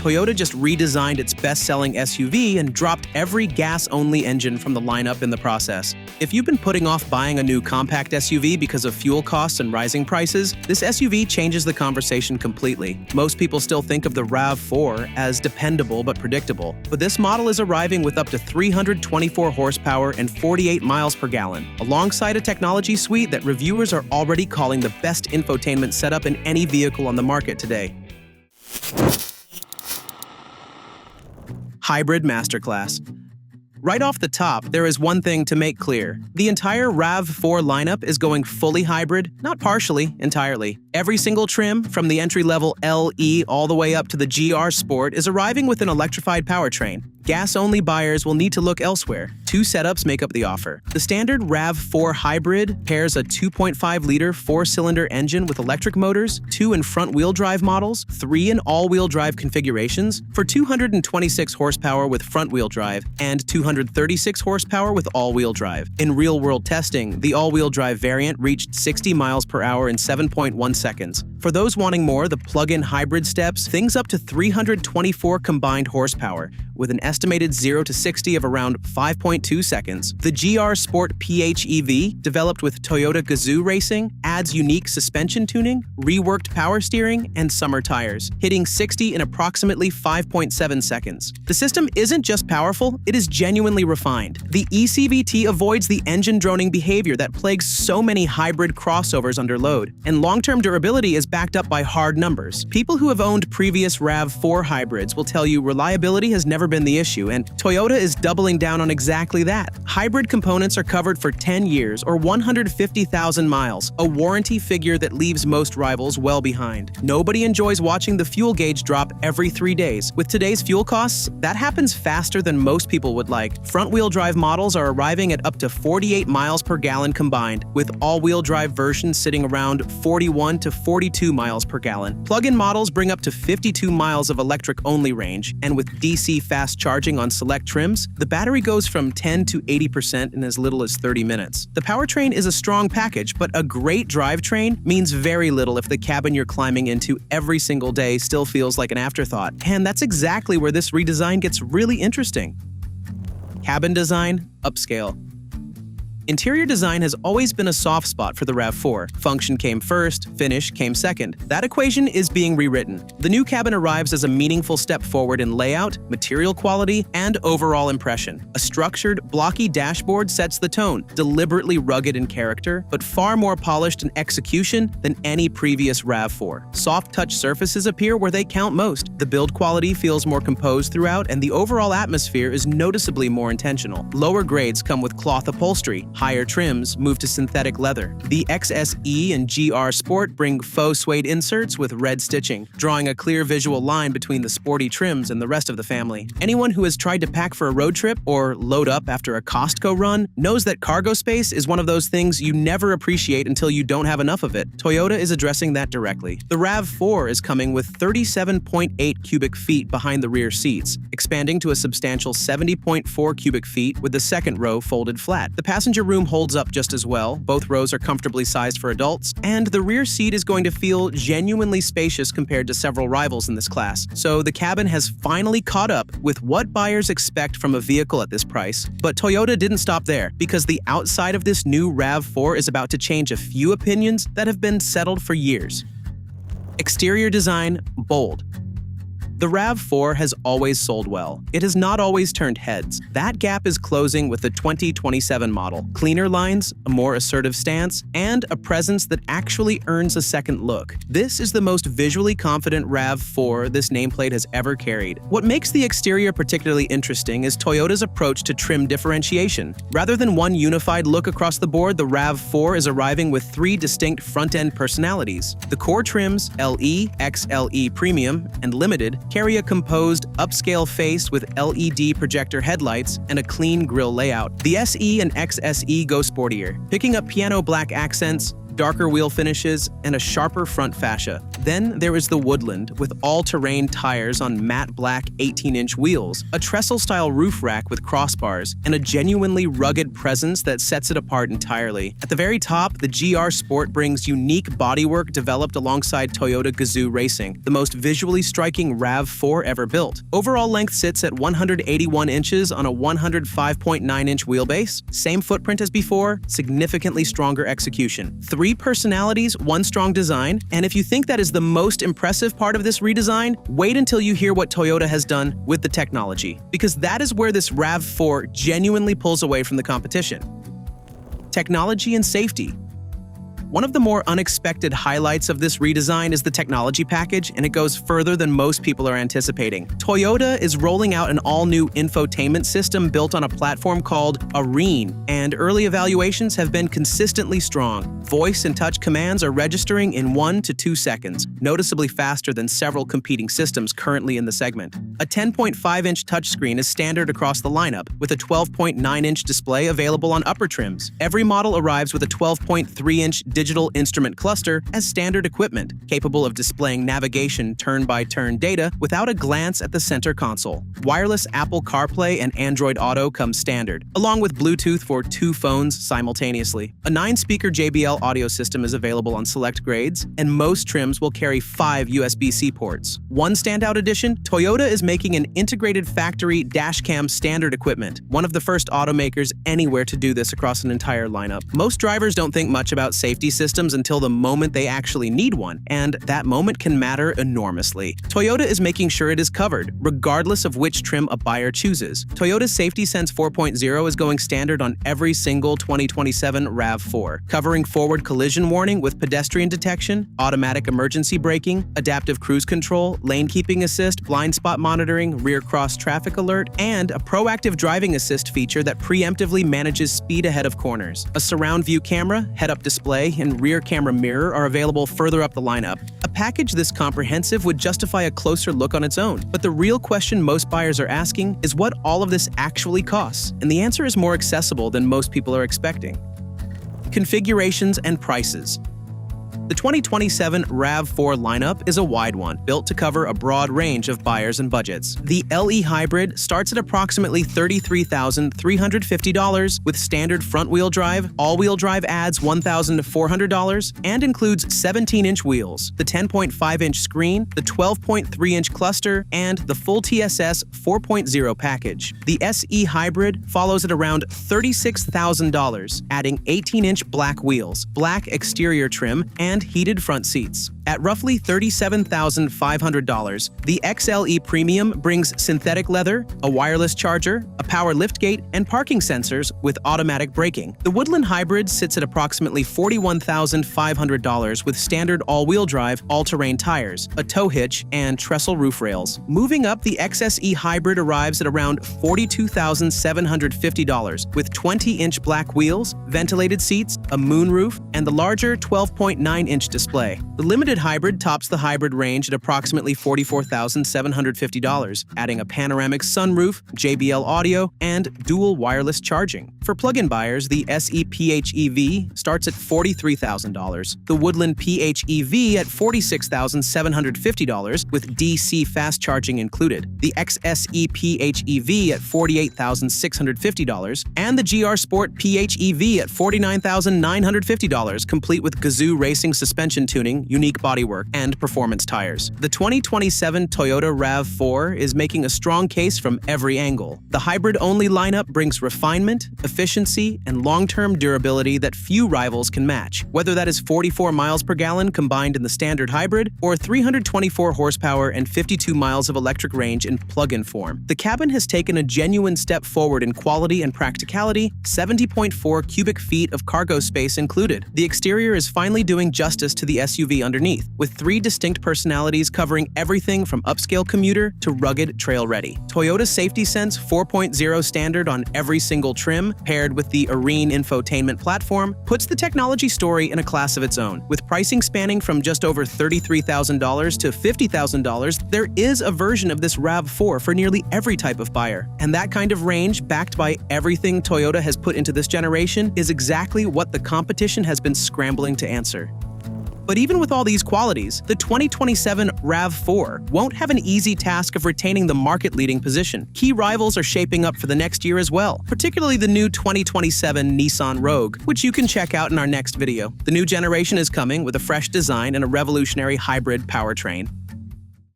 Toyota just redesigned its best-selling SUV and dropped every gas-only engine from the lineup in the process. If you've been putting off buying a new compact SUV because of fuel costs and rising prices, this SUV changes the conversation completely. Most people still think of the RAV4 as dependable but predictable, but this model is arriving with up to 324 horsepower and 48 miles per gallon, alongside a technology suite that reviewers are already calling the best infotainment setup in any vehicle on the market today. Hybrid Masterclass. Right off the top, there is one thing to make clear. The entire RAV4 lineup is going fully hybrid, not partially, entirely. Every single trim, from the entry-level LE all the way up to the GR Sport, is arriving with an electrified powertrain. Gas-only buyers will need to look elsewhere. Two setups make up the offer. The standard RAV4 Hybrid pairs a 2.5-liter four-cylinder engine with electric motors, 2 in front-wheel drive models, 3 in all-wheel drive configurations, for 226 horsepower with front-wheel drive and 236 horsepower with all-wheel drive. In real-world testing, the all-wheel drive variant reached 60 miles per hour in 7.1 seconds. For those wanting more, the plug-in hybrid steps things up to 324 combined horsepower, with an estimated 0 to 60 of around 5.2 seconds. The GR Sport PHEV, developed with Toyota Gazoo Racing, adds unique suspension tuning, reworked power steering, and summer tires, hitting 60 in approximately 5.7 seconds. The system isn't just powerful, it is genuinely refined. The eCVT avoids the engine droning behavior that plagues so many hybrid crossovers under load, and long-term durability is backed up by hard numbers. People who have owned previous RAV4 hybrids will tell you reliability has never been the issue, and Toyota is doubling down on exactly that. Hybrid components are covered for 10 years or 150,000 miles, a warranty figure that leaves most rivals well behind. Nobody enjoys watching the fuel gauge drop every 3 days. With today's fuel costs, that happens faster than most people would like. Front-wheel drive models are arriving at up to 48 miles per gallon combined, with all-wheel drive versions sitting around 41 to 42 miles per gallon. Plug-in models bring up to 52 miles of electric-only range, and with DC fast charging on select trims, the battery goes from 10 to 80% in as little as 30 minutes. The powertrain is a strong package, but a great drivetrain means very little if the cabin you're climbing into every single day still feels like an afterthought. And that's exactly where this redesign gets really interesting. Cabin design, upscale. Interior design has always been a soft spot for the RAV4. Function came first, finish came second. That equation is being rewritten. The new cabin arrives as a meaningful step forward in layout, material quality, and overall impression. A structured, blocky dashboard sets the tone, deliberately rugged in character, but far more polished in execution than any previous RAV4. Soft touch surfaces appear where they count most. The build quality feels more composed throughout, and the overall atmosphere is noticeably more intentional. Lower grades come with cloth upholstery. Higher trims move to synthetic leather. The XSE and GR Sport bring faux suede inserts with red stitching, drawing a clear visual line between the sporty trims and the rest of the family. Anyone who has tried to pack for a road trip or load up after a Costco run knows that cargo space is one of those things you never appreciate until you don't have enough of it. Toyota is addressing that directly. The RAV4 is coming with 37.8 cubic feet behind the rear seats, expanding to a substantial 70.4 cubic feet with the second row folded flat. The passenger room holds up just as well. Both rows are comfortably sized for adults, and the rear seat is going to feel genuinely spacious compared to several rivals in this class. So the cabin has finally caught up with what buyers expect from a vehicle at this price. But Toyota didn't stop there, because the outside of this new RAV4 is about to change a few opinions that have been settled for years. Exterior design, bold. The RAV4 has always sold well. It has not always turned heads. That gap is closing with the 2027 model. Cleaner lines, a more assertive stance, and a presence that actually earns a second look. This is the most visually confident RAV4 this nameplate has ever carried. What makes the exterior particularly interesting is Toyota's approach to trim differentiation. Rather than one unified look across the board, the RAV4 is arriving with 3 distinct front-end personalities. The core trims, LE, XLE Premium, and Limited, carry a composed, upscale face with LED projector headlights and a clean grille layout. The SE and XSE go sportier, picking up piano black accents, darker wheel finishes, and a sharper front fascia. Then there is the Woodland, with all-terrain tires on matte black 18-inch wheels, a trestle-style roof rack with crossbars, and a genuinely rugged presence that sets it apart entirely. At the very top, the GR Sport brings unique bodywork developed alongside Toyota Gazoo Racing, the most visually striking RAV4 ever built. Overall length sits at 181 inches on a 105.9-inch wheelbase. Same footprint as before, significantly stronger execution. 3 personalities, 1 strong design, and if you think that is the most impressive part of this redesign, wait until you hear what Toyota has done with the technology, because that is where this RAV4 genuinely pulls away from the competition. Technology and safety. One of the more unexpected highlights of this redesign is the technology package, and it goes further than most people are anticipating. Toyota is rolling out an all-new infotainment system built on a platform called Arene, and early evaluations have been consistently strong. Voice and touch commands are registering in 1 to 2 seconds, noticeably faster than several competing systems currently in the segment. A 10.5-inch touchscreen is standard across the lineup, with a 12.9-inch display available on upper trims. Every model arrives with a 12.3-inch digital instrument cluster as standard equipment, capable of displaying navigation turn-by-turn data without a glance at the center console. Wireless Apple CarPlay and Android Auto come standard, along with Bluetooth for 2 phones simultaneously. A 9-speaker JBL audio system is available on select grades, and most trims will carry 5 USB-C ports. One standout addition, Toyota is making an integrated factory dashcam standard equipment, one of the first automakers anywhere to do this across an entire lineup. Most drivers don't think much about safety systems until the moment they actually need one, and that moment can matter enormously. Toyota is making sure it is covered, regardless of which trim a buyer chooses. Toyota's Safety Sense 4.0 is going standard on every single 2027 RAV4, covering forward collision warning with pedestrian detection, automatic emergency braking, adaptive cruise control, lane keeping assist, blind spot monitoring, rear cross traffic alert, and a proactive driving assist feature that preemptively manages speed ahead of corners. A surround view camera, head-up display, and rear camera mirror are available further up the lineup. A package this comprehensive would justify a closer look on its own, but the real question most buyers are asking is what all of this actually costs, and the answer is more accessible than most people are expecting. Configurations and prices. The 2027 RAV4 lineup is a wide one, built to cover a broad range of buyers and budgets. The LE Hybrid starts at approximately $33,350 with standard front-wheel drive. All-wheel drive adds $1,400 and includes 17-inch wheels, the 10.5-inch screen, the 12.3-inch cluster, and the full TSS 4.0 package. The SE Hybrid follows at around $36,000, adding 18-inch black wheels, black exterior trim, and heated front seats. At roughly $37,500, the XLE Premium brings synthetic leather, a wireless charger, a power liftgate, and parking sensors with automatic braking. The Woodland Hybrid sits at approximately $41,500 with standard all-wheel drive, all-terrain tires, a tow hitch, and trestle roof rails. Moving up, the XSE Hybrid arrives at around $42,750 with 20-inch black wheels, ventilated seats, a moonroof, and the larger 12.9-inch display. The Limited Hybrid tops the hybrid range at approximately $44,750, adding a panoramic sunroof, JBL audio, and dual wireless charging. For plug-in buyers, the SE PHEV starts at $43,000, the Woodland PHEV at $46,750 with DC fast charging included, the XSE PHEV at $48,650, and the GR Sport PHEV at $49,950, complete with Gazoo Racing suspension tuning, unique bodywork, and performance tires. The 2027 Toyota RAV4 is making a strong case from every angle. The hybrid-only lineup brings refinement, efficiency, and long-term durability that few rivals can match, whether that is 44 miles per gallon combined in the standard hybrid or 324 horsepower and 52 miles of electric range in plug-in form. The cabin has taken a genuine step forward in quality and practicality, 70.4 cubic feet of cargo space included. The exterior is finally doing justice to the SUV underneath, with 3 distinct personalities covering everything from upscale commuter to rugged trail-ready. Toyota's Safety Sense 4.0 standard on every single trim paired with the Arene infotainment platform, puts the technology story in a class of its own. With pricing spanning from just over $33,000 to $50,000, there is a version of this RAV4 for nearly every type of buyer. And that kind of range, backed by everything Toyota has put into this generation, is exactly what the competition has been scrambling to answer. But even with all these qualities, the 2027 RAV4 won't have an easy task of retaining the market-leading position. Key rivals are shaping up for the next year as well, particularly the new 2027 Nissan Rogue, which you can check out in our next video. The new generation is coming with a fresh design and a revolutionary hybrid powertrain.